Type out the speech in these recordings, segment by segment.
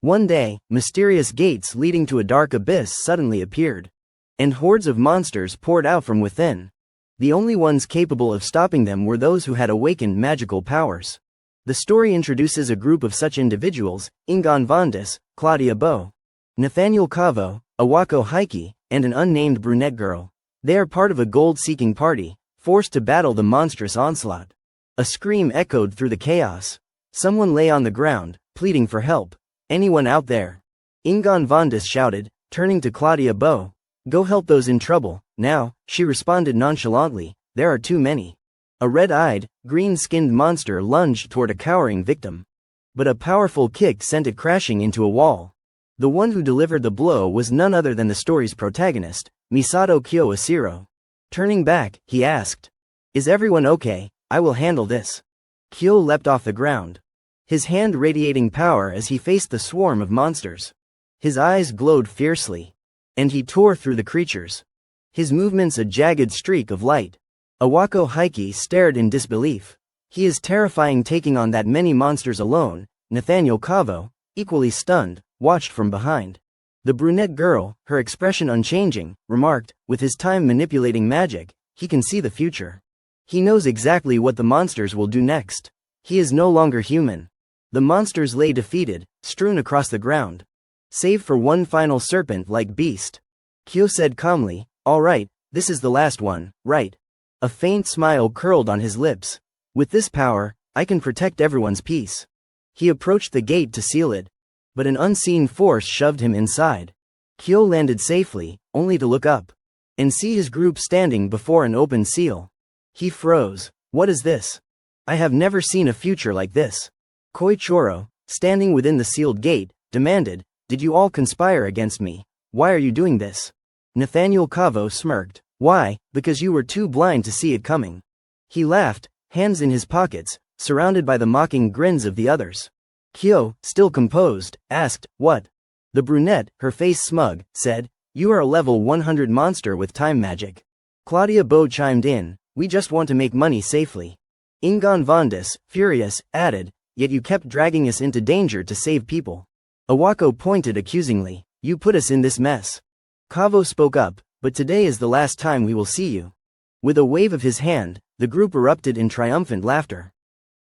One day, mysterious gates leading to a dark abyss suddenly appeared, and hordes of monsters poured out from within. The only ones capable of stopping them were those who had awakened magical powers. The story introduces a group of such individuals: Ingon Vondis, Claudia Bo, Nathaniel Cavo, Awako Heike, and an unnamed brunette girl. They are part of a gold-seeking party, forced to battle the monstrous onslaught. A scream echoed through the chaos. Someone lay on the ground, pleading for help. Anyone out there? Ingon Vondis shouted, turning to Claudia Bo. Go help those in trouble, now, she responded nonchalantly, there are too many. A red-eyed, green-skinned monster lunged toward a cowering victim. But a powerful kick sent it crashing into a wall. The one who delivered the blow was none other than the story's protagonist, Misato Kyo Asiro. Turning back, he asked, "Is everyone okay? I will handle this." Kyo leapt off the ground, his hand radiating power as he faced the swarm of monsters. His eyes glowed fiercely, and he tore through the creatures, his movements a jagged streak of light. Awako Heike stared in disbelief. He is terrifying taking on that many monsters alone. Nathaniel Cavo, equally stunned, watched from behind. The brunette girl, her expression unchanging, remarked, with his time manipulating magic, he can see the future. He knows exactly what the monsters will do next. He is no longer human. The monsters lay defeated, strewn across the ground, save for one final serpent-like beast. Kyo said calmly, "All right, this is the last one, right?" A faint smile curled on his lips. "With this power, I can protect everyone's peace." He approached the gate to seal it, but an unseen force shoved him inside. Kyo landed safely, only to look up and see his group standing before an open seal. He froze. What is this? I have never seen a future like this. Koichiro, standing within the sealed gate, demanded, "Did you all conspire against me? Why are you doing this?" Nathaniel Cavo smirked. "Why? Because you were too blind to see it coming." He laughed, hands in his pockets, surrounded by the mocking grins of the others. Kyo, still composed, asked, "What?" The brunette, her face smug, said, "You are a level 100 monster with time magic." Claudia Bo chimed in, "We just want to make money safely." Ingon Vondis, furious, added, "Yet you kept dragging us into danger to save people." Awako pointed accusingly, "You put us in this mess." Cavo spoke up, "But today is the last time we will see you." With a wave of his hand, the group erupted in triumphant laughter.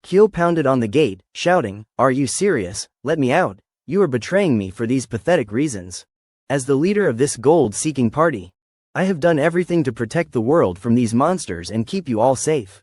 Kyo pounded on the gate, shouting, "Are you serious? Let me out. You are betraying me for these pathetic reasons. As the leader of this gold-seeking party, I have done everything to protect the world from these monsters and keep you all safe.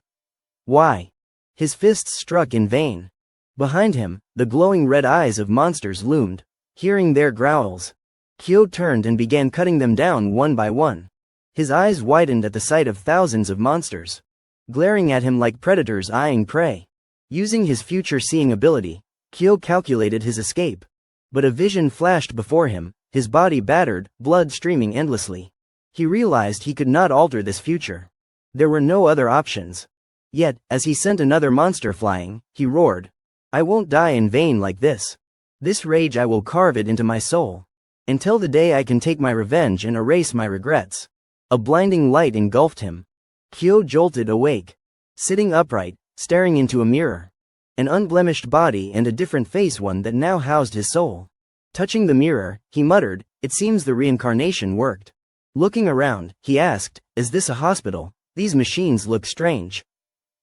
Why?" His fists struck in vain. Behind him, the glowing red eyes of monsters loomed. Hearing their growls, Kyo turned and began cutting them down one by one. His eyes widened at the sight of thousands of monsters, glaring at him like predators eyeing prey. Using his future-seeing ability, Kyo calculated his escape. But a vision flashed before him, his body battered, blood streaming endlessly. He realized he could not alter this future. There were no other options. Yet, as he sent another monster flying, he roared, "I won't die in vain like this. This rage I will carve it into my soul. Until the day I can take my revenge and erase my regrets." A blinding light engulfed him. Kyo jolted awake. Sitting upright, staring into a mirror. An unblemished body and a different face, one that now housed his soul. Touching the mirror, he muttered, "It seems the reincarnation worked." Looking around, he asked, "Is this a hospital? These machines look strange.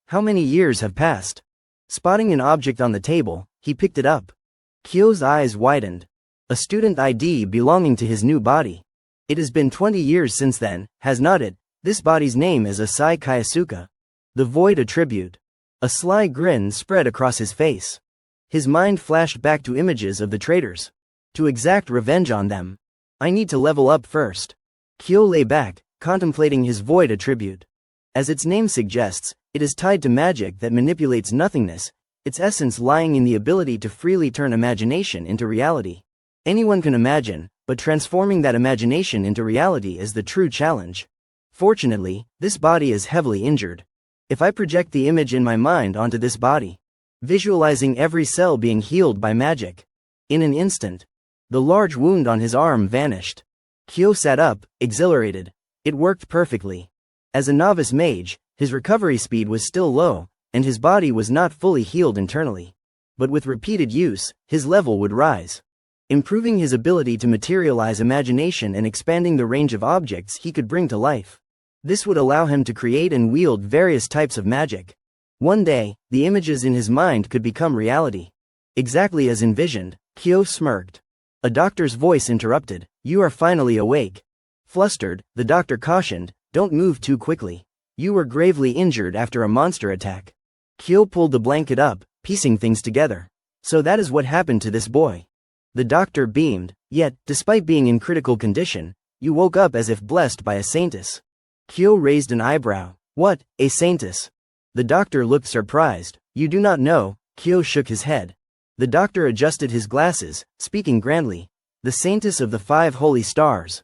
How many years have passed?" Spotting an object on the table, he picked it up. Kyo's eyes widened. A student ID belonging to his new body. It has been 20 years since then, has not it? This body's name is Asai Kayasuka. The void attribute. A sly grin spread across his face. His mind flashed back to images of the traitors. To exact revenge on them, I need to level up first. Kyo lay back, contemplating his void attribute. As its name suggests, it is tied to magic that manipulates nothingness, its essence lying in the ability to freely turn imagination into reality. Anyone can imagine, but transforming that imagination into reality is the true challenge. Fortunately, this body is heavily injured. If I project the image in my mind onto this body, visualizing every cell being healed by magic, in an instant, the large wound on his arm vanished. Kyo sat up, exhilarated. It worked perfectly. As a novice mage, his recovery speed was still low, and his body was not fully healed internally. But with repeated use, his level would rise. improving his ability to materialize imagination and expanding the range of objects he could bring to life. This would allow him to create and wield various types of magic. One day, the images in his mind could become reality. Exactly as envisioned, Kyo smirked. A doctor's voice interrupted. "You are finally awake." Flustered, the doctor cautioned, "Don't move too quickly. You were gravely injured after a monster attack." Kyo pulled the blanket up, piecing things together. "So that is what happened to this boy." The doctor beamed. "Yet, despite being in critical condition, you woke up as if blessed by a saintess." Kyo raised an eyebrow. "What, a saintess?" The doctor looked surprised. "You do not know?" Kyo shook his head. The doctor adjusted his glasses, speaking grandly. "The saintess of the 5 holy stars."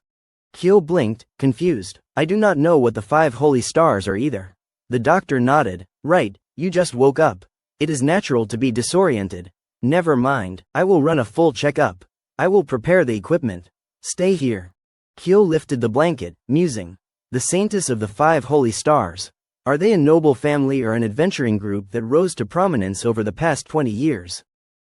Kyo blinked, confused. "I do not know what the 5 holy stars are either." The doctor nodded. "Right, you just woke up. It is natural to be disoriented. Never mind, I will run a full checkup. I will prepare the equipment. Stay here." Kyo lifted the blanket, musing. The saintess of the 5 holy stars. Are they a noble family or an adventuring group that rose to prominence over the past 20 years?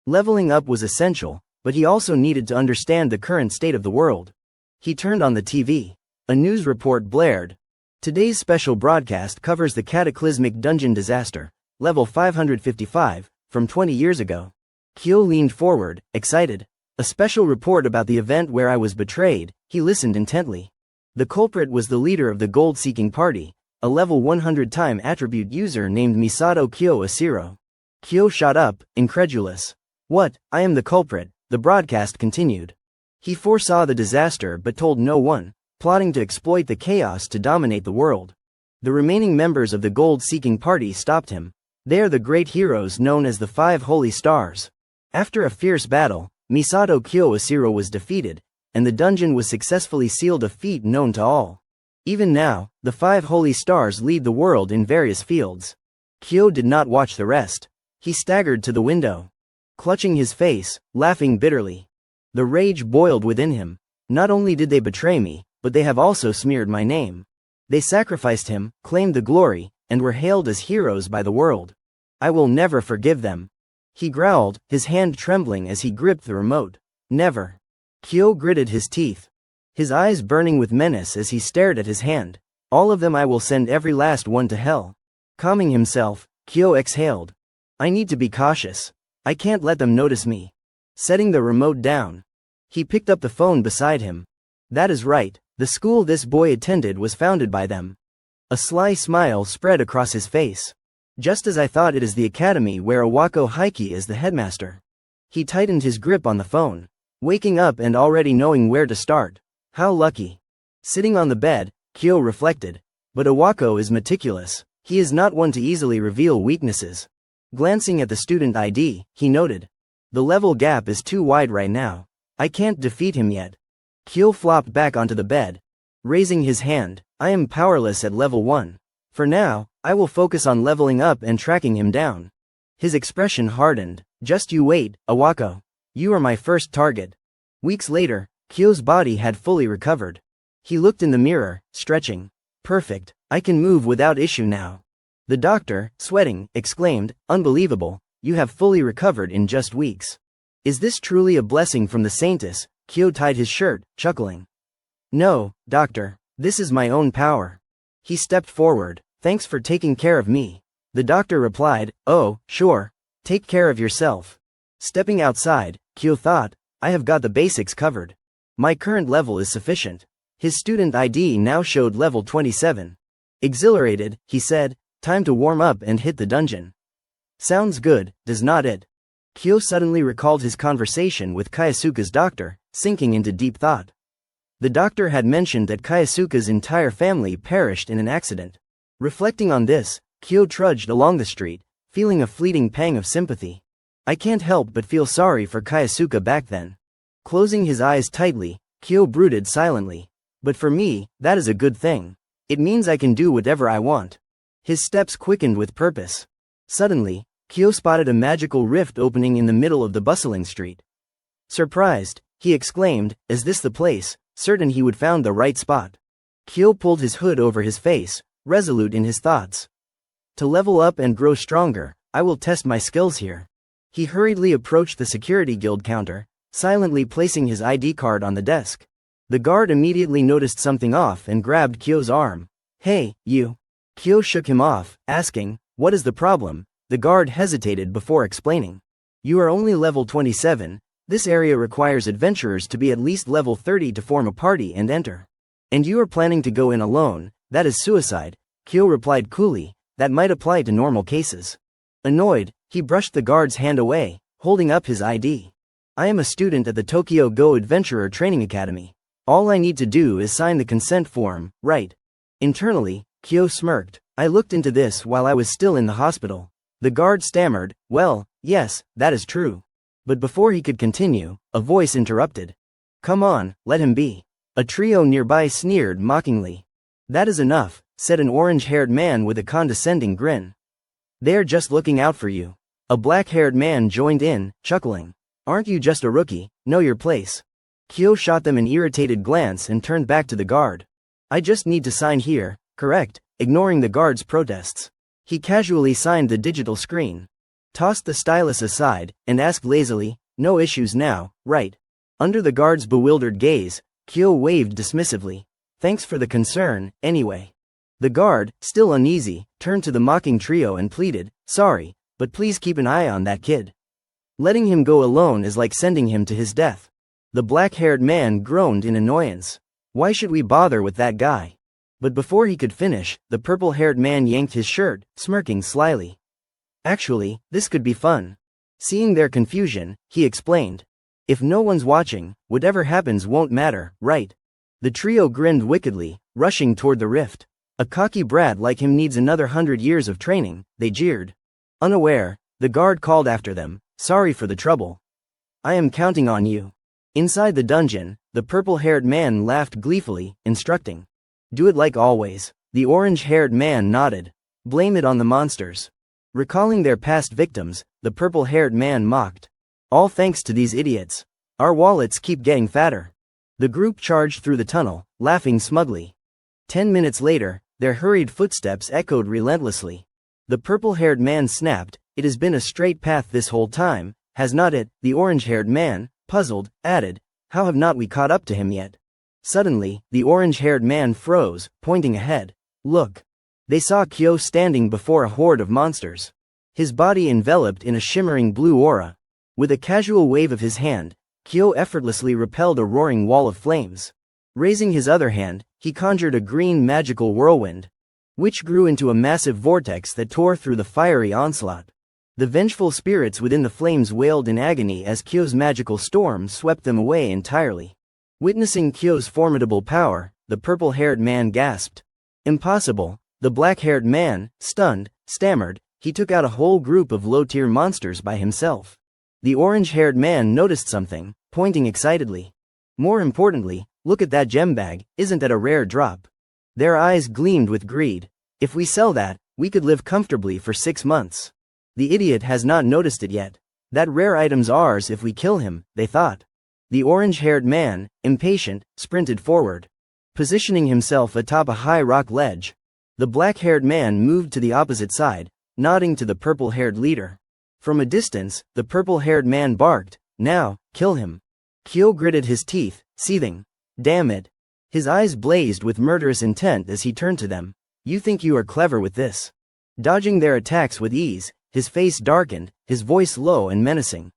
Leveling up was essential, but he also needed to understand the current state of the world. He turned on the TV. A news report blared. Today's special broadcast covers the cataclysmic dungeon disaster, level 555, from 20 years ago. Kyo leaned forward, excited. A special report about the event where I was betrayed. He listened intently. The culprit was the leader of the gold-seeking party, a level 100-time attribute user named Misato Kyo Asiro. Kyo shot up, incredulous. "What, I am the culprit," the broadcast continued. He foresaw the disaster but told no one, plotting to exploit the chaos to dominate the world. The remaining members of the gold-seeking party stopped him. They are the great heroes known as the 5 holy stars. After a fierce battle, Misato Kyo Asiro was defeated, and the dungeon was successfully sealed, a feat known to all. Even now, the 5 holy stars lead the world in various fields. Kyo did not watch the rest. He staggered to the window, clutching his face, laughing bitterly. The rage boiled within him. Not only did they betray me, but they have also smeared my name. They sacrificed him, claimed the glory, and were hailed as heroes by the world. I will never forgive them. He growled, his hand trembling as he gripped the remote. Never. Kyo gritted his teeth, his eyes burning with menace as he stared at his hand. All of them. I will send every last one to hell. Calming himself, Kyo exhaled. I need to be cautious. I can't let them notice me. Setting the remote down, he picked up the phone beside him. That is right, the school this boy attended was founded by them. A sly smile spread across his face. Just as I thought, it is the academy where Awako Heiki is the headmaster. He tightened his grip on the phone. Waking up and already knowing where to start. How lucky. Sitting on the bed, Kyo reflected. But Awako is meticulous. He is not one to easily reveal weaknesses. Glancing at the student ID, he noted. The level gap is too wide right now. I can't defeat him yet. Kyo flopped back onto the bed. Raising his hand, I am powerless at level 1. For now, I will focus on leveling up and tracking him down. His expression hardened. Just you wait, Awako. You are my first target. Weeks later, Kyo's body had fully recovered. He looked in the mirror, stretching. Perfect, I can move without issue now. The doctor, sweating, exclaimed, Unbelievable, you have fully recovered in just weeks. Is this truly a blessing from the saintess? Kyo tied his shirt, chuckling. No, doctor, this is my own power. He stepped forward. Thanks for taking care of me. The doctor replied, Oh, sure. Take care of yourself. Stepping outside, Kyo thought, I have got the basics covered. My current level is sufficient. His student ID now showed level 27. Exhilarated, he said, time to warm up and hit the dungeon. Sounds good, does not it? Kyo suddenly recalled his conversation with Kayasuka's doctor, sinking into deep thought. The doctor had mentioned that Kayasuka's entire family perished in an accident. Reflecting on this, Kyo trudged along the street, feeling a fleeting pang of sympathy. I can't help but feel sorry for Kayasuka back then. Closing his eyes tightly, Kyo brooded silently. But for me, that is a good thing. It means I can do whatever I want. His steps quickened with purpose. Suddenly, Kyo spotted a magical rift opening in the middle of the bustling street. Surprised, he exclaimed, Is this the place? Certain he would found the right spot. Kyo pulled his hood over his face, resolute in his thoughts. To level up and grow stronger, I will test my skills here. He hurriedly approached the security guild counter, silently placing his ID card on the desk. The guard immediately noticed something off and grabbed Kyo's arm. "Hey, you." Kyo shook him off, asking, "What is the problem?" The guard hesitated before explaining. "You are only level 27, this area requires adventurers to be at least level 30 to form a party and enter. And you are planning to go in alone, that is suicide," Kyo replied coolly, "that might apply to normal cases." Annoyed, he brushed the guard's hand away, holding up his ID. "I am a student at the Tokyo Go Adventurer Training Academy. All I need to do is sign the consent form, right?" Internally, Kyo smirked. "I looked into this while I was still in the hospital." The guard stammered, "Well, yes, that is true." But before he could continue, a voice interrupted. "Come on, let him be." A trio nearby sneered mockingly. "That is enough," said an orange-haired man with a condescending grin. "They're just looking out for you." A black-haired man joined in, chuckling. "Aren't you just a rookie? Know your place." Kyo shot them an irritated glance and turned back to the guard. "I just need to sign here, correct?" Ignoring the guard's protests. He casually signed the digital screen, tossed the stylus aside, and asked lazily, "No issues now, right?" Under the guard's bewildered gaze, Kyo waved dismissively. "Thanks for the concern, anyway." The guard, still uneasy, turned to the mocking trio and pleaded, "Sorry, but please keep an eye on that kid. Letting him go alone is like sending him to his death." The black-haired man groaned in annoyance. "Why should we bother with that guy?" But before he could finish, the purple-haired man yanked his shirt, smirking slyly. "Actually, this could be fun." Seeing their confusion, he explained. "If no one's watching, whatever happens won't matter, right?" The trio grinned wickedly, rushing toward the rift. "A cocky brat like him needs another 100 years of training," they jeered. Unaware, the guard called after them, "Sorry for the trouble. I am counting on you." Inside the dungeon, the purple-haired man laughed gleefully, instructing. "Do it like always." The orange-haired man nodded. "Blame it on the monsters." Recalling their past victims, the purple-haired man mocked. "All thanks to these idiots. Our wallets keep getting fatter." The group charged through the tunnel, laughing smugly. 10 minutes later, their hurried footsteps echoed relentlessly. The purple-haired man snapped, "It has been a straight path this whole time, has not it?" The orange-haired man, puzzled, added, "How have not we caught up to him yet?" Suddenly, the orange-haired man froze, pointing ahead. "Look." They saw Kyo standing before a horde of monsters. His body enveloped in a shimmering blue aura. With a casual wave of his hand, Kyo effortlessly repelled a roaring wall of flames. Raising his other hand, he conjured a green magical whirlwind, which grew into a massive vortex that tore through the fiery onslaught. The vengeful spirits within the flames wailed in agony as Kyo's magical storm swept them away entirely. Witnessing Kyo's formidable power, the purple-haired man gasped. "Impossible." The black-haired man, stunned, stammered, "He took out a whole group of low-tier monsters by himself." The orange-haired man noticed something, pointing excitedly. "More importantly, look at that gem bag, isn't that a rare drop?" Their eyes gleamed with greed. "If we sell that, we could live comfortably for 6 months." The idiot has not noticed it yet. "That rare item's ours if we kill him," they thought. The orange-haired man, impatient, sprinted forward, positioning himself atop a high rock ledge. The black-haired man moved to the opposite side, nodding to the purple-haired leader. From a distance, the purple-haired man barked, "Now, kill him." Kyo gritted his teeth, seething. "Damn it." His eyes blazed with murderous intent as he turned to them. "You think you are clever with this?" Dodging their attacks with ease, his face darkened, his voice low and menacing.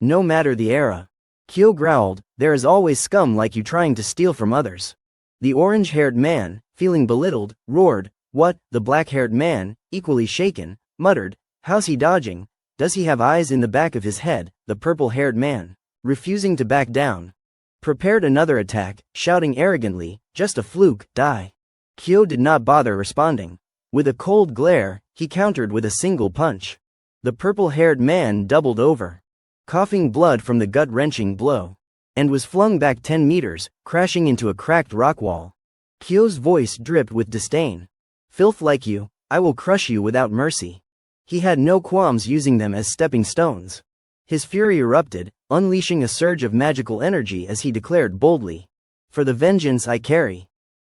"No matter the era." Kyo growled, "There is always scum like you trying to steal from others." The orange-haired man, feeling belittled, roared, "What?" The black-haired man, equally shaken, muttered, "How's he dodging? Does he have eyes in the back of his head?" The purple-haired man, refusing to back down, prepared another attack, shouting arrogantly, "Just a fluke, die." Kyo did not bother responding. With a cold glare, he countered with a single punch. The purple-haired man doubled over, coughing blood from the gut-wrenching blow, and was flung back 10 meters, crashing into a cracked rock wall. Kyo's voice dripped with disdain. "Filth like you, I will crush you without mercy." He had no qualms using them as stepping stones. His fury erupted, unleashing a surge of magical energy as he declared boldly, "For the vengeance I carry."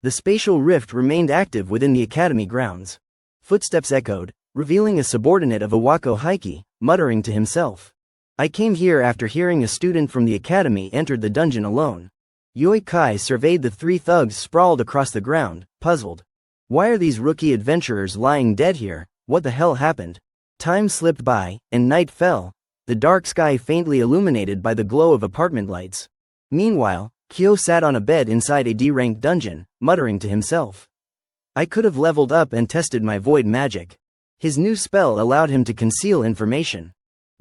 The spatial rift remained active within the academy grounds. Footsteps echoed, revealing a subordinate of Iwako Heike, muttering to himself. I came here after hearing a student from the academy entered the dungeon alone. Yui Kai surveyed the three thugs sprawled across the ground, puzzled. Why are these rookie adventurers lying dead here? What the hell happened? Time slipped by, and night fell, the dark sky faintly illuminated by the glow of apartment lights. Meanwhile, Kyo sat on a bed inside a D-ranked dungeon, muttering to himself. I could have leveled up and tested my void magic. His new spell allowed him to conceal information.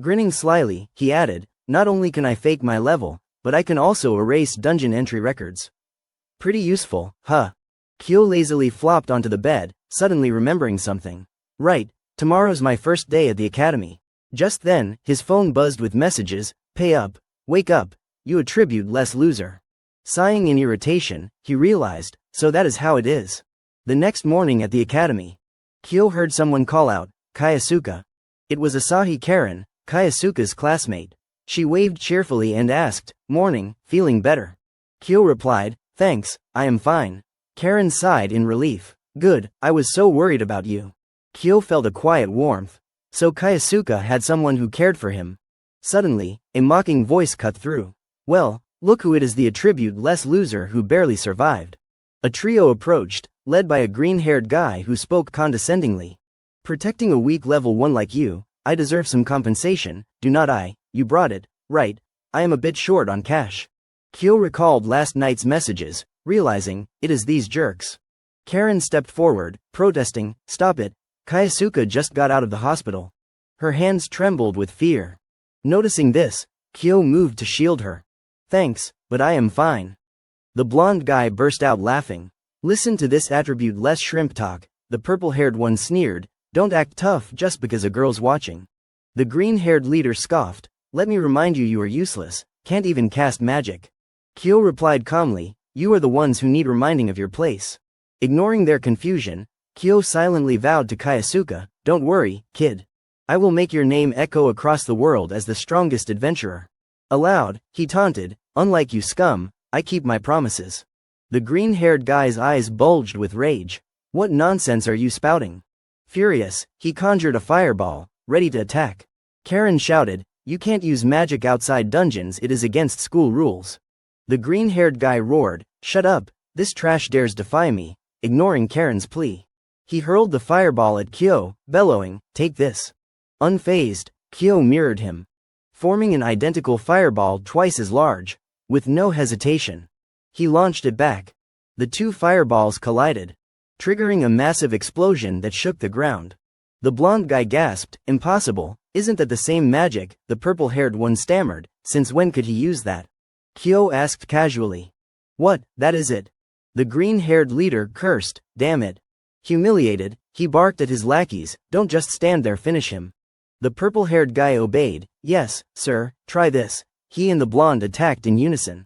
Grinning slyly, he added, not only can I fake my level, but I can also erase dungeon entry records. Pretty useful, huh? Kyo lazily flopped onto the bed, suddenly remembering something. Right, tomorrow's my first day at the academy. Just then, his phone buzzed with messages, pay up, wake up, you attribute-less loser. Sighing in irritation, he realized, so that is how it is. The next morning at the academy, Kyo heard someone call out, Kayasuka. It was Asahi Karen, Kayasuka's classmate. She waved cheerfully and asked, morning, feeling better? Kyo replied, thanks, I am fine. Karen sighed in relief. Good, I was so worried about you. Kyo felt a quiet warmth. So Kayasuka had someone who cared for him. Suddenly, a mocking voice cut through. Well, look who it is, the attribute-less loser who barely survived. A trio approached, led by a green-haired guy who spoke condescendingly. Protecting a weak level 1 like you, I deserve some compensation, do not I? You brought it, right? I am a bit short on cash. Kyo recalled last night's messages, realizing, it is these jerks. Karen stepped forward, protesting, stop it, Kayasuka just got out of the hospital. Her hands trembled with fear. Noticing this, Kyo moved to shield her. Thanks, but I am fine. The blonde guy burst out laughing. Listen to this attribute-less shrimp talk, the purple-haired one sneered, don't act tough just because a girl's watching. The green-haired leader scoffed, let me remind you are useless, can't even cast magic. Kyo replied calmly, you are the ones who need reminding of your place. Ignoring their confusion, Kyo silently vowed to Kayasuka, don't worry, kid. I will make your name echo across the world as the strongest adventurer. Aloud, he taunted, unlike you scum, I keep my promises. The green-haired guy's eyes bulged with rage. What nonsense are you spouting? Furious, he conjured a fireball, ready to attack. Karen shouted, you can't use magic outside dungeons, it is against school rules. The green-haired guy roared, shut up, this trash dares defy me, ignoring Karen's plea. He hurled the fireball at Kyo, bellowing, take this. Unfazed, Kyo mirrored him, forming an identical fireball twice as large. With no hesitation, he launched it back. The two fireballs collided, triggering a massive explosion that shook the ground. The blonde guy gasped, impossible, isn't that the same magic? The purple-haired one stammered, since when could he use that? Kyo asked casually. What, that is it? The green-haired leader cursed, damn it. Humiliated, he barked at his lackeys, don't just stand there, finish him. The purple-haired guy obeyed, yes, sir, try this. He and the blonde attacked in unison.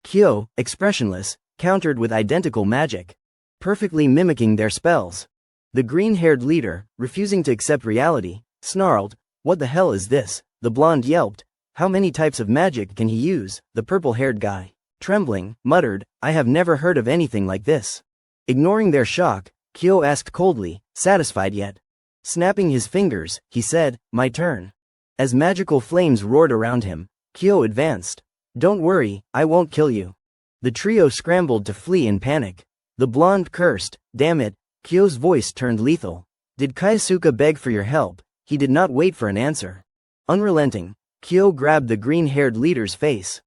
Kyo, expressionless, countered with identical magic, perfectly mimicking their spells. The green-haired leader, refusing to accept reality, snarled, what the hell is this? The blonde yelped, how many types of magic can he use? The purple-haired guy, trembling, muttered, I have never heard of anything like this. Ignoring their shock, Kyo asked coldly, satisfied yet? Snapping his fingers, he said, my turn. As magical flames roared around him, Kyo advanced. Don't worry, I won't kill you. The trio scrambled to flee in panic. The blonde cursed, damn it, Kyo's voice turned lethal. Did Kayasuka beg for your help? He did not wait for an answer. Unrelenting, Kyo grabbed the green-haired leader's face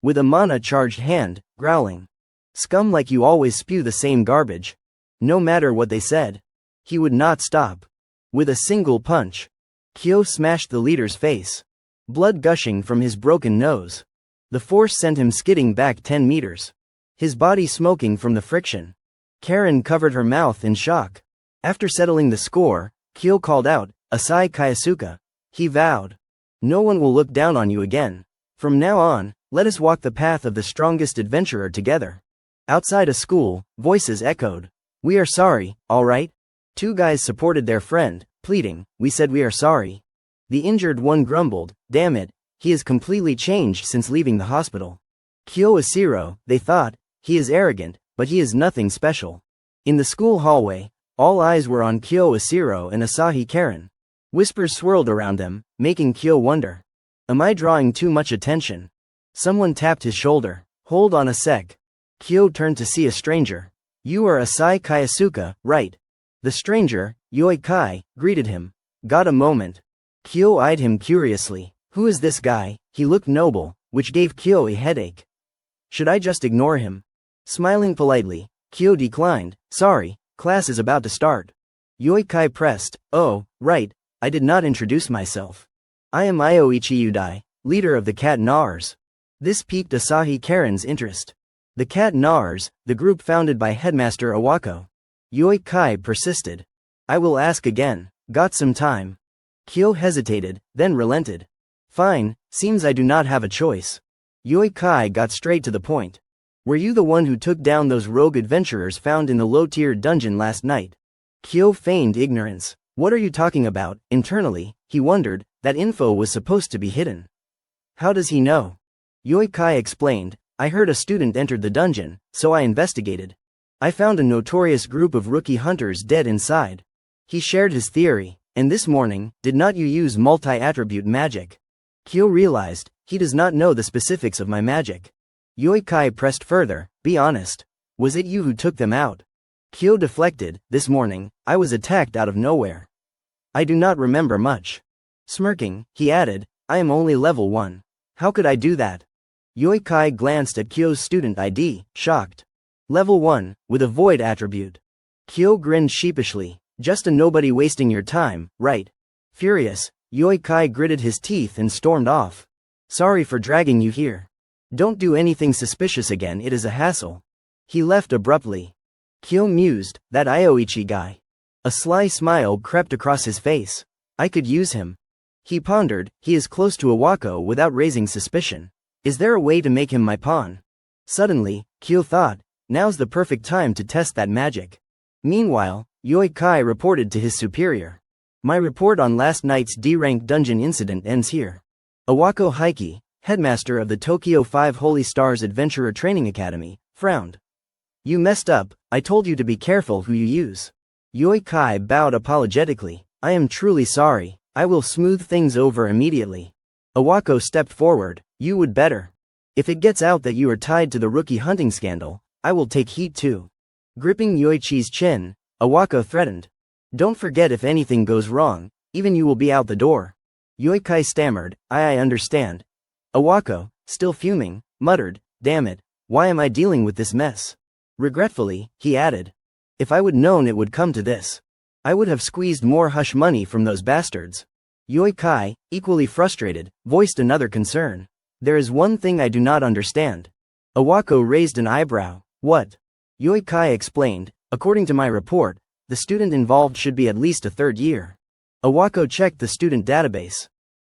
with a mana-charged hand, growling. Scum like you always spew the same garbage. No matter what they said, he would not stop. With a single punch, Kyo smashed the leader's face, blood gushing from his broken nose. The force sent him skidding back 10 meters, his body smoking from the friction. Karen covered her mouth in shock. After settling the score, Kyo called out, Asai Kayasuka. He vowed, no one will look down on you again. From now on, let us walk the path of the strongest adventurer together. Outside a school, voices echoed. We are sorry, all right? Two guys supported their friend, pleading, we said we are sorry. The injured one grumbled, damn it, he is completely changed since leaving the hospital. Kyo is zero, they thought, he is arrogant, but he is nothing special. In the school hallway, all eyes were on Kyo Asiro and Asahi Karen. Whispers swirled around them, making Kyo wonder. Am I drawing too much attention? Someone tapped his shoulder. Hold on a sec. Kyo turned to see a stranger. You are Asai Kayasuka, right? The stranger, Yoi Kai, greeted him. Got a moment. Kyo eyed him curiously. Who is this guy? He looked noble, which gave Kyo a headache. Should I just ignore him? Smiling politely, Kyo declined. Sorry, class is about to start. Yoi Kai pressed. Oh, right, I did not introduce myself. I am Ioichi Udai, leader of the Cat Nars. This piqued Asahi Karen's interest. The Cat Nars, the group founded by Headmaster Awako. Yoi Kai persisted. I will ask again. Got some time. Kyo hesitated, then relented. Fine, seems I do not have a choice. Yoi Kai got straight to the point. Were you the one who took down those rogue adventurers found in the low-tier dungeon last night? Kyo feigned ignorance. What are you talking about? Internally, he wondered, that info was supposed to be hidden. How does he know? Yoi Kai explained, I heard a student entered the dungeon, so I investigated. I found a notorious group of rookie hunters dead inside. He shared his theory, and this morning, did not you use multi-attribute magic? Kyo realized, he does not know the specifics of my magic. Yoi Kai pressed further, be honest. Was it you who took them out? Kyo deflected, this morning, I was attacked out of nowhere. I do not remember much. Smirking, he added, I am only level 1. How could I do that? Yoi Kai glanced at Kyo's student ID, shocked. Level 1, with a void attribute. Kyo grinned sheepishly. Just a nobody wasting your time, right? Furious, Yoi Kai gritted his teeth and stormed off. Sorry for dragging you here. Don't do anything suspicious again, it is a hassle. He left abruptly. Kyo mused, that Ioichi guy. A sly smile crept across his face. I could use him. He pondered, he is close to Awako without raising suspicion. Is there a way to make him my pawn? Suddenly, Kyo thought, now's the perfect time to test that magic. Meanwhile, Yoi Kai reported to his superior. My report on last night's D-rank dungeon incident ends here. Awako Heiki, headmaster of the Tokyo 5 Holy Stars Adventurer Training Academy, frowned. You messed up, I told you to be careful who you use. Yoi Kai bowed apologetically. I am truly sorry, I will smooth things over immediately. Awako stepped forward. You would better. If it gets out that you are tied to the rookie hunting scandal, I will take heat too. Gripping Yoichi's chin, Awako threatened. Don't forget if anything goes wrong, even you will be out the door. Yoi Kai stammered, I understand. Awako, still fuming, muttered, damn it, why am I dealing with this mess? Regretfully, he added. If I would known it would come to this, I would have squeezed more hush money from those bastards. Yoi Kai, equally frustrated, voiced another concern. There is one thing I do not understand. Awako raised an eyebrow. What? Yoi Kai explained, according to my report, the student involved should be at least a third year. Awako checked the student database.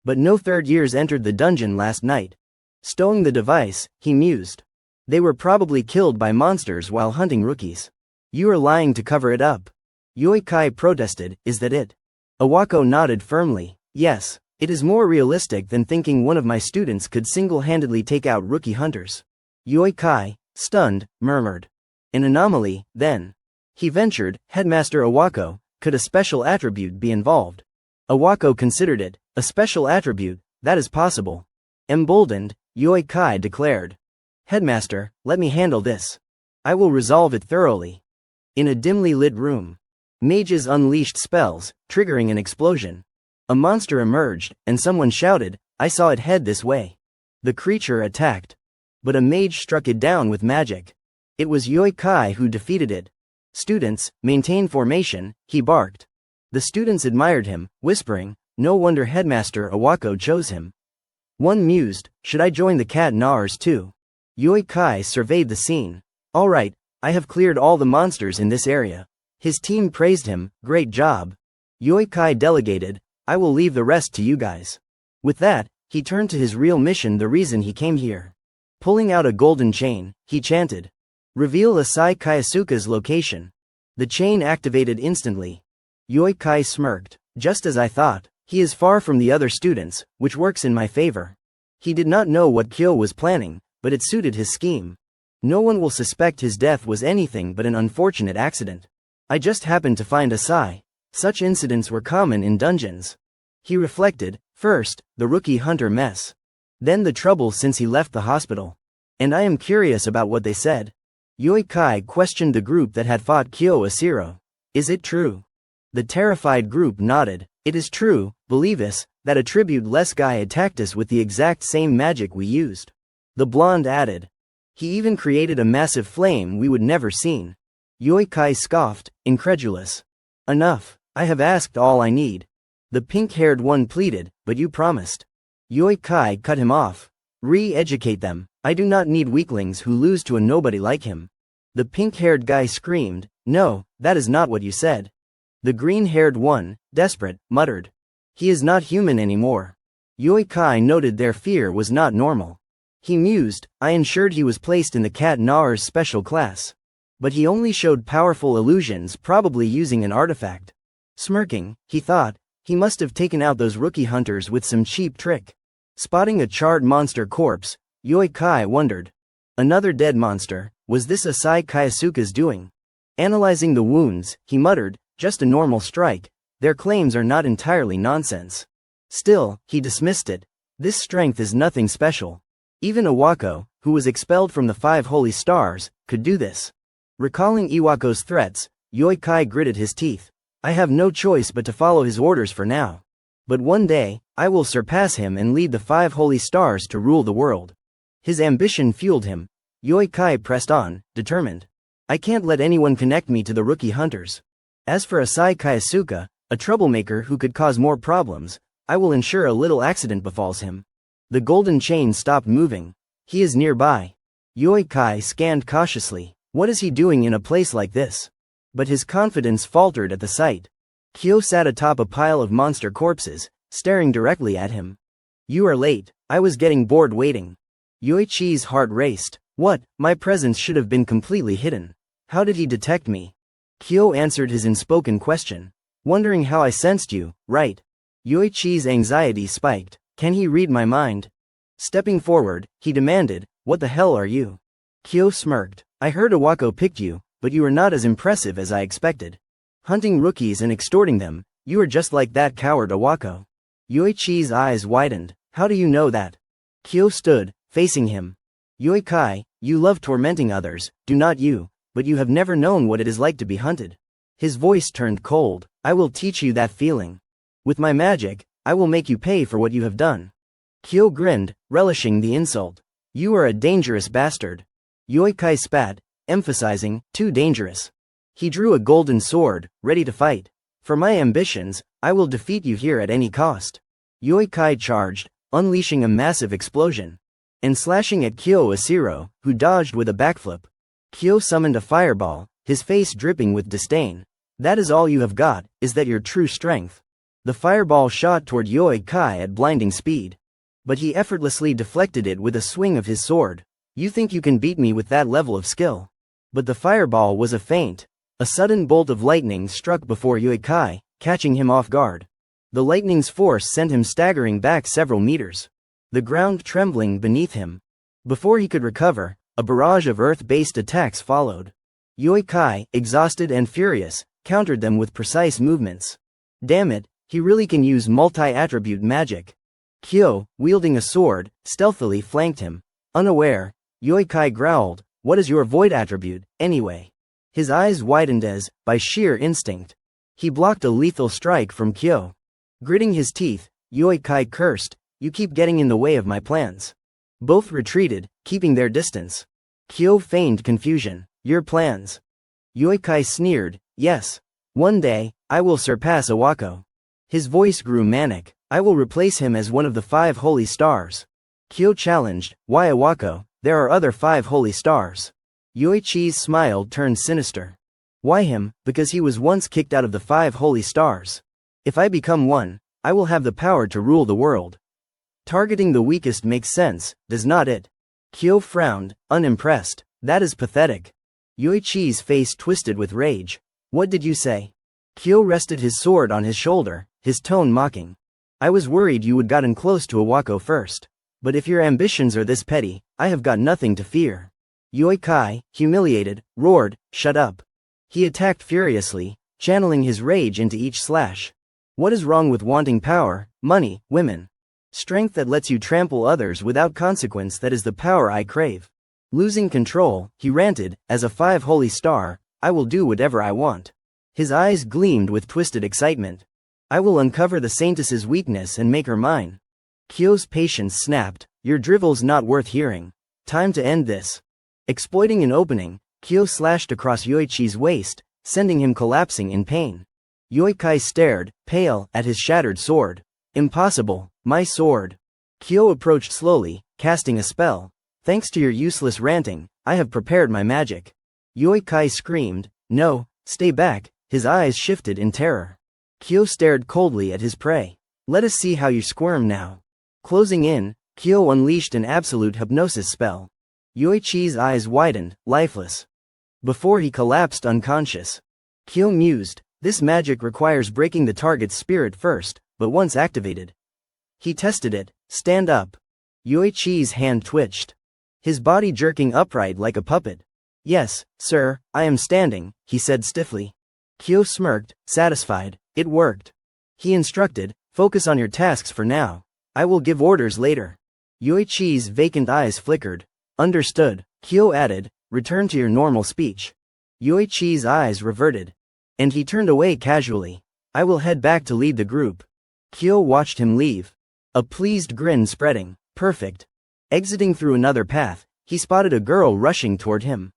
But no third years entered the dungeon last night. Stowing the device, he mused. They were probably killed by monsters while hunting rookies. You are lying to cover it up. Yoi Kai protested, is that it? Awako nodded firmly, yes. It is more realistic than thinking one of my students could single-handedly take out rookie hunters. Yoi Kai, stunned, murmured. An anomaly, then. He ventured, Headmaster Awako, could a special attribute be involved? Awako considered it, a special attribute, that is possible. Emboldened, Yoi Kai declared. Headmaster, let me handle this. I will resolve it thoroughly. In a dimly lit room. Mages unleashed spells, triggering an explosion. A monster emerged, and someone shouted, I saw it head this way. The creature attacked. But a mage struck it down with magic. It was Yoi Kai who defeated it. Students, maintain formation, he barked. The students admired him, whispering, no wonder Headmaster Awako chose him. One mused, should I join the Cat Nars too? Yoi Kai surveyed the scene. All right, I have cleared all the monsters in this area. His team praised him, great job. Yoi Kai delegated, I will leave the rest to you guys. With that, he turned to his real mission, the reason he came here. Pulling out a golden chain, he chanted. Reveal Asai Kayasuka's location. The chain activated instantly. Yoi Kai smirked. Just as I thought, he is far from the other students, which works in my favor. He did not know what Kyo was planning, but it suited his scheme. No one will suspect his death was anything but an unfortunate accident. I just happened to find Asai. Such incidents were common in dungeons. He reflected, First, the rookie hunter mess. Then the trouble since he left the hospital. And I am curious about what they said. Yui Kai questioned the group that had fought Kyo Asiro. Is it true? The terrified group nodded. It is true, believe us, that a tribute-less guy attacked us with the exact same magic we used. The blonde added. He even created a massive flame we would never seen. Yui Kai scoffed, incredulous. Enough, I have asked all I need. The pink-haired one pleaded, but you promised. Yui Kai cut him off. Re-educate them. I do not need weaklings who lose to a nobody like him. The pink-haired guy screamed, no, that is not what you said. The green-haired one, desperate, muttered. He is not human anymore. Yui Kai noted their fear was not normal. He mused, I ensured he was placed in the Cat Naar's special class. But he only showed powerful illusions, probably using an artifact. Smirking, he thought, he must have taken out those rookie hunters with some cheap trick. Spotting a charred monster corpse, Yui Kai wondered. Another dead monster, was this Asai Kayasuka's doing? Analyzing the wounds, he muttered, just a normal strike, their claims are not entirely nonsense. Still, he dismissed it. This strength is nothing special. Even Iwako, who was expelled from the 5 holy stars, could do this. Recalling Iwako's threats, Yui Kai gritted his teeth. I have no choice but to follow his orders for now. But one day, I will surpass him and lead the 5 holy stars to rule the world. His ambition fueled him. Yui Kai pressed on, determined. I can't let anyone connect me to the rookie hunters. As for Asai Kayasuka, a troublemaker who could cause more problems, I will ensure a little accident befalls him. The golden chain stopped moving. He is nearby. Yui Kai scanned cautiously. What is he doing in a place like this? But his confidence faltered at the sight. Kyo sat atop a pile of monster corpses, staring directly at him. You are late. I was getting bored waiting. Yoichi's heart raced. What? My presence should have been completely hidden. How did he detect me? Kyo answered his unspoken question. Wondering how I sensed you, right? Yoichi's anxiety spiked. Can he read my mind? Stepping forward, he demanded, what the hell are you? Kyo smirked. I heard Iwako picked you, but you are not as impressive as I expected. Hunting rookies and extorting them, you are just like that coward Iwako. Yoichi's eyes widened. How do you know that? Kyo stood, facing him. Yui Kai, you love tormenting others, do not you, but you have never known what it is like to be hunted. His voice turned cold. I will teach you that feeling. With my magic, I will make you pay for what you have done. Kyo grinned, relishing the insult. You are a dangerous bastard. Yui Kai spat, emphasizing, too dangerous. He drew a golden sword, ready to fight. For my ambitions, I will defeat you here at any cost. Yui Kai charged, unleashing a massive explosion. And slashing at Kyo Asiro, who dodged with a backflip. Kyo summoned a fireball, his face dripping with disdain. That is all you have got, is that your true strength? The fireball shot toward Yui Kai at blinding speed. But he effortlessly deflected it with a swing of his sword. You think you can beat me with that level of skill? But the fireball was a feint. A sudden bolt of lightning struck before Yui Kai, catching him off guard. The lightning's force sent him staggering back several meters. The ground trembling beneath him. Before he could recover, a barrage of earth-based attacks followed. Yui Kai, exhausted and furious, countered them with precise movements. Damn it, he really can use multi-attribute magic. Kyo, wielding a sword, stealthily flanked him. Unaware, Yui Kai growled, what is your void attribute, anyway? His eyes widened as, by sheer instinct, he blocked a lethal strike from Kyo. Gritting his teeth, Yui Kai cursed, you keep getting in the way of my plans. Both retreated, keeping their distance. Kyo feigned confusion. Your plans? Yui Kai sneered, yes. One day, I will surpass Iwako. His voice grew manic. I will replace him as one of the 5 holy stars. Kyo challenged, why Iwako? There are other 5 holy stars. Yoichi's smile turned sinister. Why him? Because he was once kicked out of the 5 holy stars. If I become one, I will have the power to rule the world. Targeting the weakest makes sense, does not it? Kyo frowned, unimpressed. That is pathetic. Yoichi's face twisted with rage. What did you say? Kyo rested his sword on his shoulder, his tone mocking. I was worried you would gotten close to Iwako first. But if your ambitions are this petty, I have got nothing to fear. Yui Kai, humiliated, roared, shut up. He attacked furiously, channeling his rage into each slash. What is wrong with wanting power, money, women. Strength that lets you trample others without consequence, that is the power I crave. Losing control, he ranted, as a 5 holy star, I will do whatever I want. His eyes gleamed with twisted excitement. I will uncover the saintess's weakness and make her mine. Kyo's patience snapped. Your drivel's not worth hearing. Time to end this. Exploiting an opening, Kyo slashed across Yoichi's waist, sending him collapsing in pain. Yoikai stared, pale, at his shattered sword. Impossible, my sword. Kyo approached slowly, casting a spell. Thanks to your useless ranting, I have prepared my magic. Yoikai screamed. No, stay back. His eyes shifted in terror. Kyo stared coldly at his prey. Let us see how you squirm now. Closing in, Kyo unleashed an absolute hypnosis spell. Yoichi's eyes widened, lifeless. Before he collapsed unconscious. Kyo mused, this magic requires breaking the target's spirit first, but once activated. He tested it. Stand up. Yoichi's hand twitched. His body jerking upright like a puppet. Yes, sir, I am standing, he said stiffly. Kyo smirked, satisfied. It worked. He instructed, focus on your tasks for now. I will give orders later. Yoichi's vacant eyes flickered. Understood, Kyo added, return to your normal speech. Yoichi's eyes reverted. And he turned away casually. I will head back to lead the group. Kyo watched him leave. A pleased grin spreading. Perfect. Exiting through another path, he spotted a girl rushing toward him.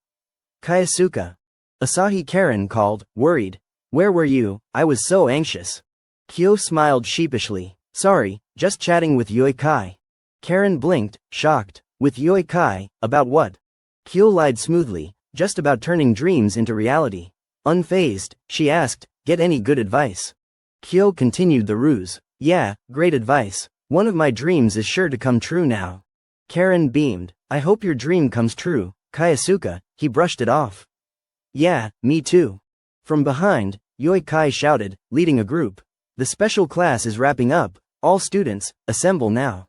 Kayasuka. Asahi Karen called, worried. Where were you? I was so anxious. Kyo smiled sheepishly. Sorry, just chatting with Yoikai. Karen blinked, shocked. With Yoikai, about what? Kyo lied smoothly, just about turning dreams into reality. Unfazed, she asked, get any good advice? Kyo continued the ruse. Yeah, great advice. One of my dreams is sure to come true now. Karen beamed. I hope your dream comes true, Kayasuka. He brushed it off. Yeah, me too. From behind, Yoikai shouted, leading a group. The special class is wrapping up. All students, assemble now.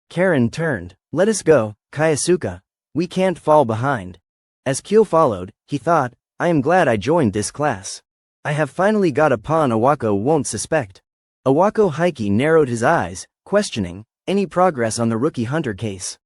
Karen turned. Let us go, Kayasuka. We can't fall behind. As Kyo followed, he thought, I am glad I joined this class. I have finally got a pawn Awako won't suspect. Awako Heike narrowed his eyes, questioning, any progress on the rookie hunter case?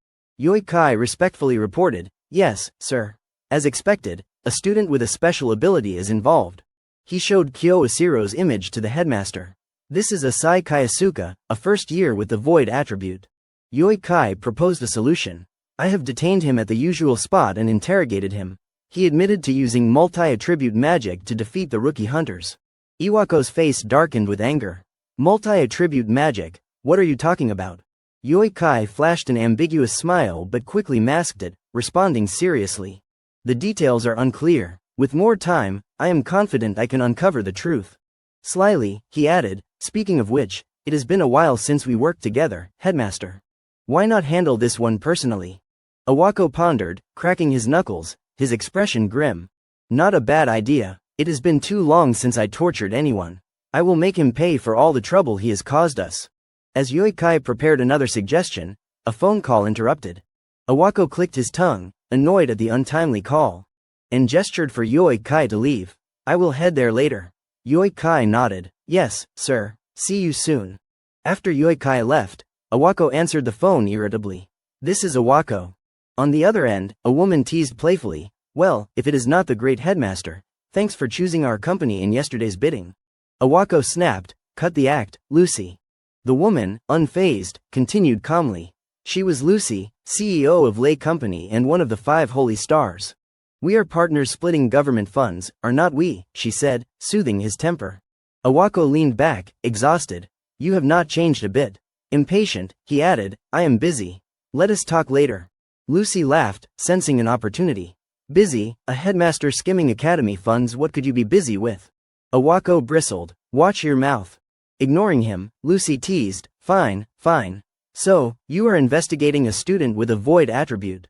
Yoikai respectfully reported, yes, sir. As expected, a student with a special ability is involved. He showed Kyo Asiro's image to the headmaster. This is Asai Kayasuka, a first year with the void attribute. Yoikai proposed a solution. I have detained him at the usual spot and interrogated him. He admitted to using multi-attribute magic to defeat the rookie hunters. Iwako's face darkened with anger. Multi-attribute magic? What are you talking about? Yoikai flashed an ambiguous smile but quickly masked it, responding seriously. The details are unclear. With more time, I am confident I can uncover the truth. Slyly, he added, speaking of which, it has been a while since we worked together, headmaster. Why not handle this one personally? Awako pondered, cracking his knuckles, his expression grim. Not a bad idea. It has been too long since I tortured anyone. I will make him pay for all the trouble he has caused us. As Yoikai prepared another suggestion, a phone call interrupted. Awako clicked his tongue, annoyed at the untimely call, and gestured for Yoikai to leave. I will head there later. Yoikai nodded. Yes, sir. See you soon. After Yoikai left, Awako answered the phone irritably. This is Awako. On the other end, a woman teased playfully, well, if it is not the great headmaster, thanks for choosing our company in yesterday's bidding. Awako snapped, cut the act, Lucy. The woman, unfazed, continued calmly. She was Lucy, CEO of Lay Company and one of the 5 holy stars. We are partners splitting government funds, are not we, she said, soothing his temper. Awako leaned back, exhausted. You have not changed a bit. Impatient, he added, I am busy. Let us talk later. Lucy laughed, sensing an opportunity. Busy? A headmaster skimming academy funds, what could you be busy with? Awako bristled. Watch your mouth. Ignoring him, Lucy teased, fine, fine. So, you are investigating a student with a void attribute.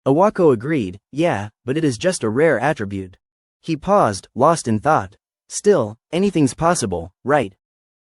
Awako agreed, yeah, but it is just a rare attribute. He paused, lost in thought. Still, anything's possible, right?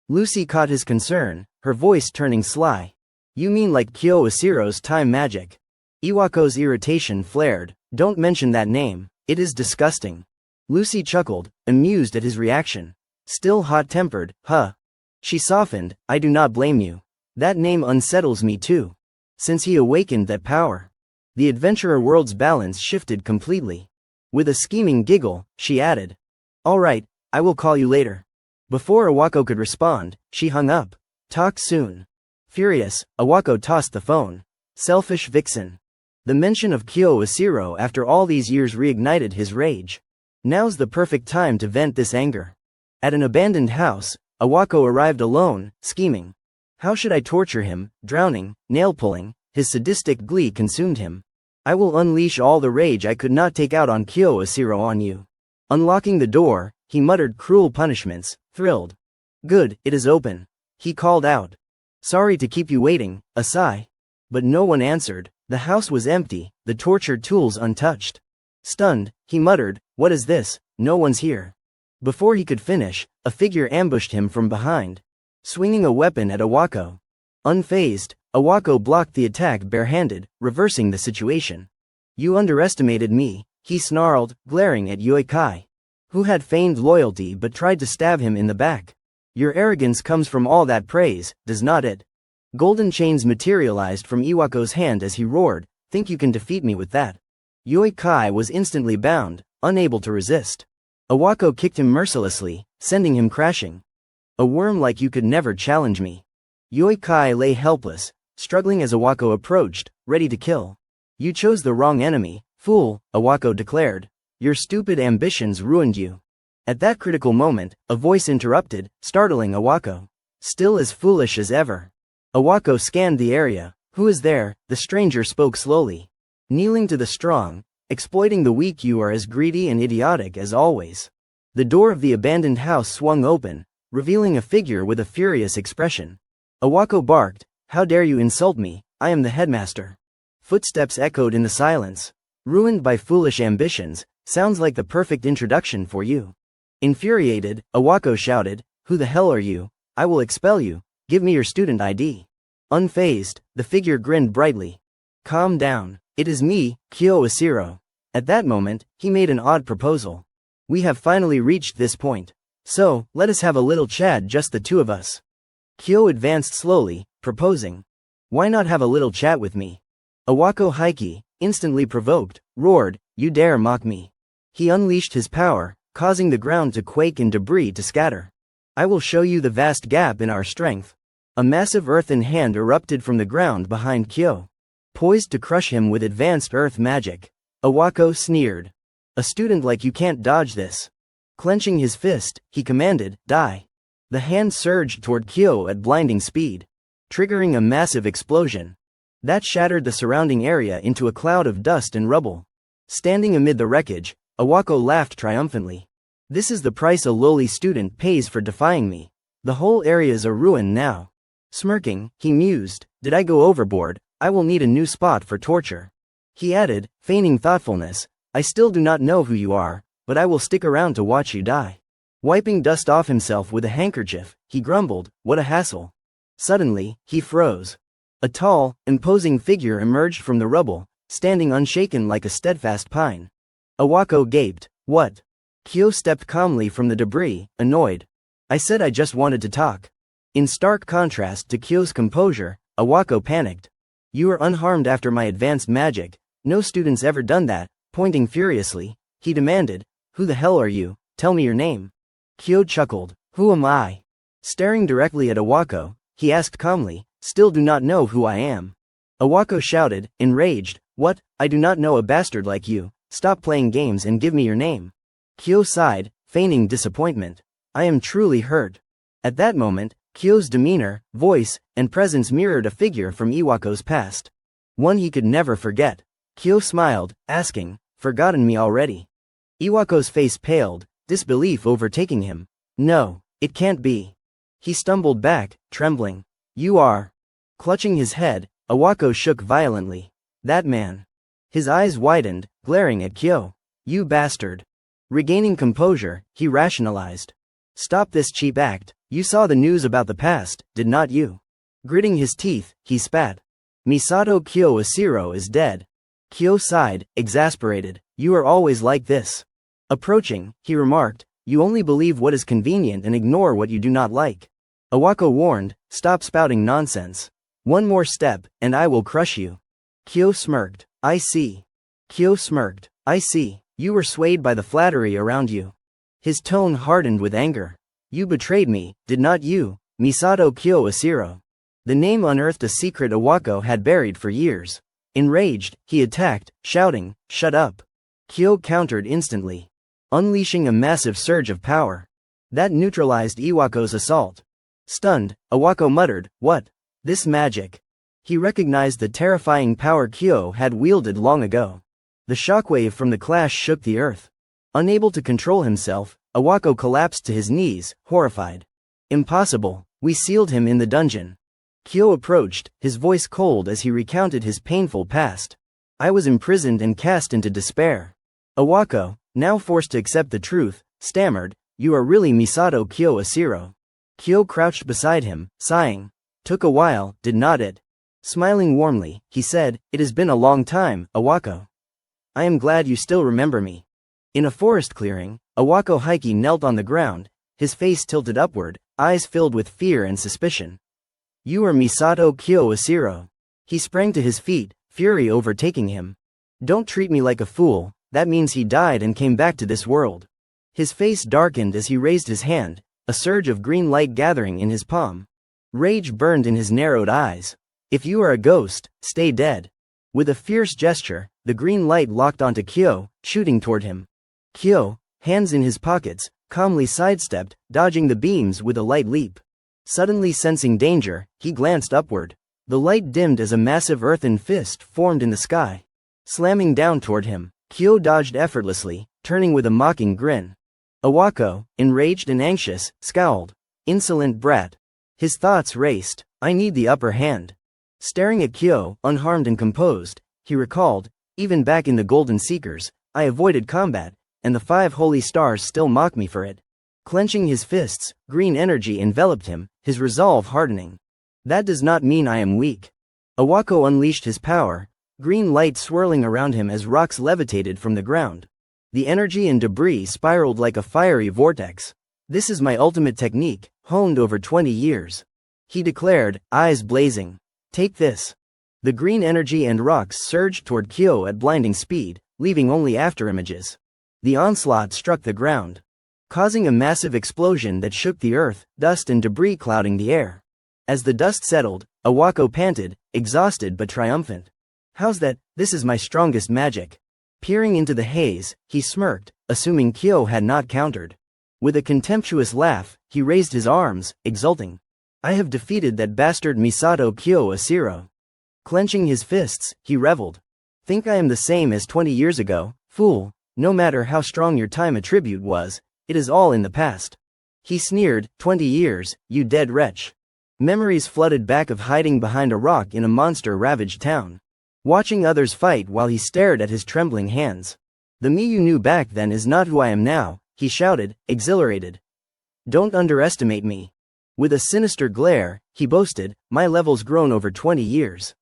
Lucy caught his concern, her voice turning sly. You mean like Kyo Asiro's time magic? Iwako's irritation flared. Don't mention that name, it is disgusting. Lucy chuckled, amused at his reaction. Still hot-tempered, huh? She softened, I do not blame you. That name unsettles me too. Since he awakened that power, the adventurer world's balance shifted completely. With a scheming giggle, she added, "All right, I will call you later." Before Awako could respond, she hung up. "Talk soon." Furious, Awako tossed the phone. Selfish vixen. The mention of Kyo Asiro after all these years reignited his rage. Now's the perfect time to vent this anger. At an abandoned house, Awako arrived alone, scheming. How should I torture him? Drowning, nail-pulling, his sadistic glee consumed him. "I will unleash all the rage I could not take out on Kyo Asiro on you." Unlocking the door, he muttered cruel punishments, thrilled. "Good, it is open," he called out. "Sorry to keep you waiting," a sigh. But no one answered. The house was empty, the torture tools untouched. Stunned, he muttered, "What is this? No one's here." Before he could finish, a figure ambushed him from behind, swinging a weapon at Awako. Unfazed, Awako blocked the attack barehanded, reversing the situation. "You underestimated me," he snarled, glaring at Yoikai, who had feigned loyalty but tried to stab him in the back. "Your arrogance comes from all that praise, does not it?" Golden chains materialized from Iwako's hand as he roared, "Think you can defeat me with that?" Yoikai was instantly bound, unable to resist. Awako kicked him mercilessly, sending him crashing. "A worm like you could never challenge me." Yoikai lay helpless, struggling as Awako approached, ready to kill. "You chose the wrong enemy, fool," Awako declared. "Your stupid ambitions ruined you." At that critical moment, a voice interrupted, startling Awako. Still as foolish as ever. Awako scanned the area. "Who is there?" the stranger spoke slowly. "Kneeling to the strong, exploiting the weak. You are as greedy and idiotic as always." The door of the abandoned house swung open, revealing a figure with a furious expression. Awako barked, "How dare you insult me? I am the headmaster." Footsteps echoed in the silence. "Ruined by foolish ambitions, sounds like the perfect introduction for you." Infuriated, Awako shouted, "Who the hell are you? I will expel you. Give me your student ID." Unfazed, the figure grinned brightly. "Calm down. It is me, Kyo Asiro." At that moment, he made an odd proposal. "We have finally reached this point. So, let us have a little chat, just the two of us." Kyo advanced slowly, proposing. "Why not have a little chat with me?" Awako Heike, instantly provoked, roared, "You dare mock me." He unleashed his power, causing the ground to quake and debris to scatter. "I will show you the vast gap in our strength." A massive earthen hand erupted from the ground behind Kyo, poised to crush him with advanced earth magic. Awako sneered. "A student like you can't dodge this." Clenching his fist, he commanded, "Die." The hand surged toward Kyo at blinding speed, triggering a massive explosion that shattered the surrounding area into a cloud of dust and rubble. Standing amid the wreckage, Awako laughed triumphantly. "This is the price a lowly student pays for defying me. The whole area's a ruin now." Smirking, he mused, "Did I go overboard? I will need a new spot for torture." He added, feigning thoughtfulness, "I still do not know who you are, but I will stick around to watch you die." Wiping dust off himself with a handkerchief, he grumbled, "What a hassle." Suddenly, he froze. A tall, imposing figure emerged from the rubble, standing unshaken like a steadfast pine. Awako gaped. "What?" Kyo stepped calmly from the debris, annoyed. "I said I just wanted to talk." In stark contrast to Kyo's composure, Awako panicked. "You are unharmed after my advanced magic. No student's ever done that." Pointing furiously, he demanded, "Who the hell are you? Tell me your name." Kyo chuckled. "Who am I?" Staring directly at Awako, he asked calmly, "Still do not know who I am?" Awako shouted, enraged, "What? I do not know a bastard like you. Stop playing games and give me your name." Kyo sighed, feigning disappointment. "I am truly hurt." At that moment, Kyo's demeanor, voice, and presence mirrored a figure from Iwako's past. One he could never forget. Kyo smiled, asking, "Forgotten me already?" Iwako's face paled, disbelief overtaking him. "No, it can't be." He stumbled back, trembling. "You are." Clutching his head, Awako shook violently. "That man." His eyes widened, glaring at Kyo. "You bastard." Regaining composure, he rationalized. "Stop this cheap act. You saw the news about the past, did not you?" Gritting his teeth, he spat. "Misato Kyo Asiro is dead." Kyo sighed, exasperated. "You are always like this." Approaching, he remarked, "You only believe what is convenient and ignore what you do not like." Awako warned, stop spouting nonsense. One more step, and I will crush you. Kyo smirked. I see. Kyo smirked. I see. You were swayed by the flattery around you. His tone hardened with anger. You betrayed me, did not you, Misato Kyo Asiro? The name unearthed a secret Awako had buried for years. Enraged, he attacked, shouting, shut up. Kyo countered instantly, unleashing a massive surge of power. That neutralized Iwako's assault. Stunned, Awako muttered, what? This magic. He recognized the terrifying power Kyo had wielded long ago. The shockwave from the clash shook the earth. Unable to control himself, Awako collapsed to his knees, horrified. Impossible, we sealed him in the dungeon. Kyo approached, his voice cold as he recounted his painful past. I was imprisoned and cast into despair. Awako, now forced to accept the truth, stammered, you are really Misato Kyo Asiro. Kyo crouched beside him, sighing. Took a while, did not it? Smiling warmly, he said, it has been a long time, Awako. I am glad you still remember me. In a forest clearing, Awako Heike knelt on the ground, his face tilted upward, eyes filled with fear and suspicion. You are Misato Kyo Asiro. He sprang to his feet, fury overtaking him. Don't treat me like a fool, that means he died and came back to this world. His face darkened as he raised his hand, a surge of green light gathering in his palm. Rage burned in his narrowed eyes. If you are a ghost, stay dead. With a fierce gesture, the green light locked onto Kyo, shooting toward him. Kyo, hands in his pockets, calmly sidestepped, dodging the beams with a light leap. Suddenly sensing danger, he glanced upward. The light dimmed as a massive earthen fist formed in the sky. Slamming down toward him, Kyo dodged effortlessly, turning with a mocking grin. Awako, enraged and anxious, scowled. Insolent brat. His thoughts raced. I need the upper hand. Staring at Kyo, unharmed and composed, he recalled, even back in the Golden Seekers, I avoided combat, and the 5 holy stars still mock me for it. Clenching his fists, green energy enveloped him, his resolve hardening. That does not mean I am weak. Awako unleashed his power, green light swirling around him as rocks levitated from the ground. The energy and debris spiraled like a fiery vortex. This is my ultimate technique, honed over 20 years. He declared, eyes blazing. Take this. The green energy and rocks surged toward Kyo at blinding speed, leaving only afterimages. The onslaught struck the ground, causing a massive explosion that shook the earth, dust and debris clouding the air. As the dust settled, Awako panted, exhausted but triumphant. How's that? This is my strongest magic. Peering into the haze, he smirked, assuming Kyo had not countered. With a contemptuous laugh, he raised his arms, exulting. I have defeated that bastard Misato Kyo Asiro. Clenching his fists, he reveled. Think I am the same as 20 years ago, fool, no matter how strong your time attribute was, it is all in the past. He sneered, 20 years, you dead wretch. Memories flooded back of hiding behind a rock in a monster-ravaged town. Watching others fight while he stared at his trembling hands. The me you knew back then is not who I am now, he shouted, exhilarated. Don't underestimate me. With a sinister glare, he boasted, my level's grown over 20 years.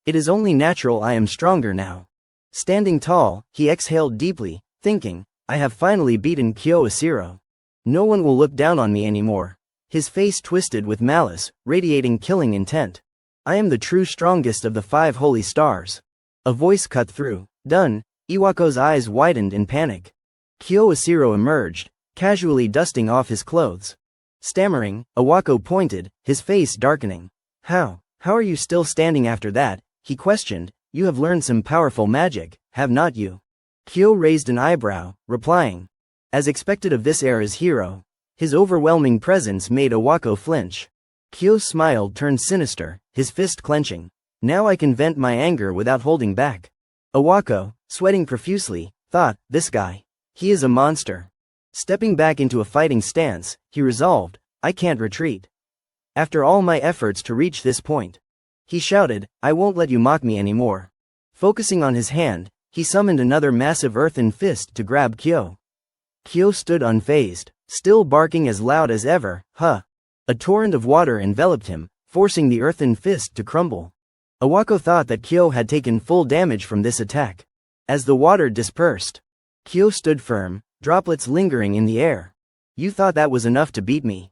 It is only natural I am stronger now. Standing tall, he exhaled deeply, thinking, I have finally beaten Kyo Asiro. No one will look down on me anymore. His face twisted with malice, radiating killing intent. I am the true strongest of the 5 holy stars. A voice cut through. Done. Iwako's eyes widened in panic. Kyo Asiro emerged, casually dusting off his clothes. Stammering, Awako pointed, his face darkening. How are you still standing after that? He questioned. You have learned some powerful magic, have not you? Kyo raised an eyebrow, replying. As expected of this era's hero. His overwhelming presence made Awako flinch. Kyo's smile turned sinister, his fist clenching. Now I can vent my anger without holding back. Awako, sweating profusely, thought, this guy. He is a monster. Stepping back into a fighting stance, he resolved, I can't retreat. After all my efforts to reach this point. He shouted, I won't let you mock me anymore. Focusing on his hand, he summoned another massive earthen fist to grab Kyo. Kyo stood unfazed, still barking as loud as ever, huh. A torrent of water enveloped him, forcing the earthen fist to crumble. Awako thought that Kyo had taken full damage from this attack. As the water dispersed, Kyo stood firm, droplets lingering in the air. You thought that was enough to beat me?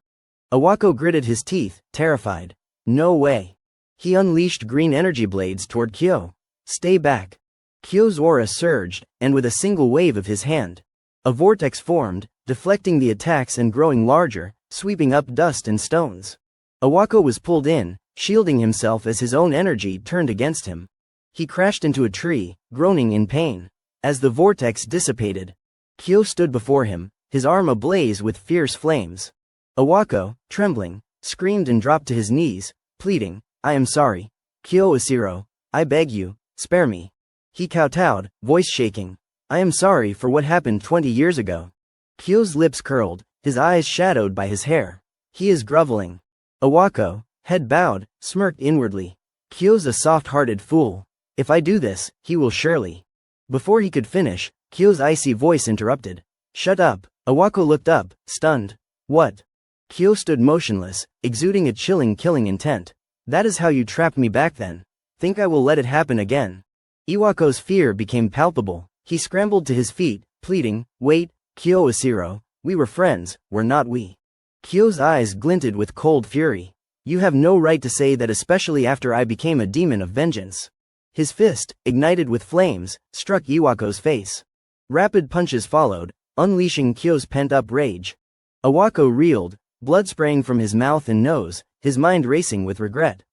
Awako gritted his teeth, terrified. No way. He unleashed green energy blades toward Kyo. Stay back. Kyo's aura surged, and with a single wave of his hand, a vortex formed, deflecting the attacks and growing larger, sweeping up dust and stones. Awako was pulled in, shielding himself as his own energy turned against him. He crashed into a tree, groaning in pain. As the vortex dissipated, Kyo stood before him, his arm ablaze with fierce flames. Awako, trembling, screamed and dropped to his knees, pleading, I am sorry. Kyo Asiro, I beg you, spare me. He kowtowed, voice shaking. I am sorry for what happened 20 years ago. Kyo's lips curled, his eyes shadowed by his hair. He is groveling. Awako, head bowed, smirked inwardly. Kyo's a soft-hearted fool. If I do this, he will surely. Before he could finish, Kyo's icy voice interrupted. Shut up. Awako looked up, stunned. What? Kyo stood motionless, exuding a chilling killing intent. That is how you trapped me back then. Think I will let it happen again? Iwako's fear became palpable. He scrambled to his feet, pleading, wait, Kyo Asiro, we were friends, were not we? Kyo's eyes glinted with cold fury. You have no right to say that, especially after I became a demon of vengeance. His fist, ignited with flames, struck Iwako's face. Rapid punches followed, unleashing Kyo's pent-up rage. Awako reeled, blood spraying from his mouth and nose, his mind racing with regret.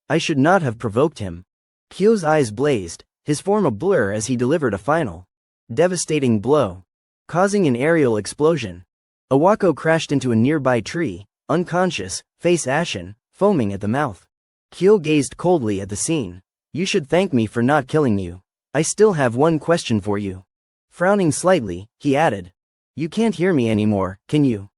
I should not have provoked him. Kyo's eyes blazed, his form a blur as he delivered a final, devastating blow, causing an aerial explosion. Awako crashed into a nearby tree, unconscious, face ashen, foaming at the mouth. Kyo gazed coldly at the scene. You should thank me for not killing you. I still have one question for you. Frowning slightly, he added. You can't hear me anymore, can you?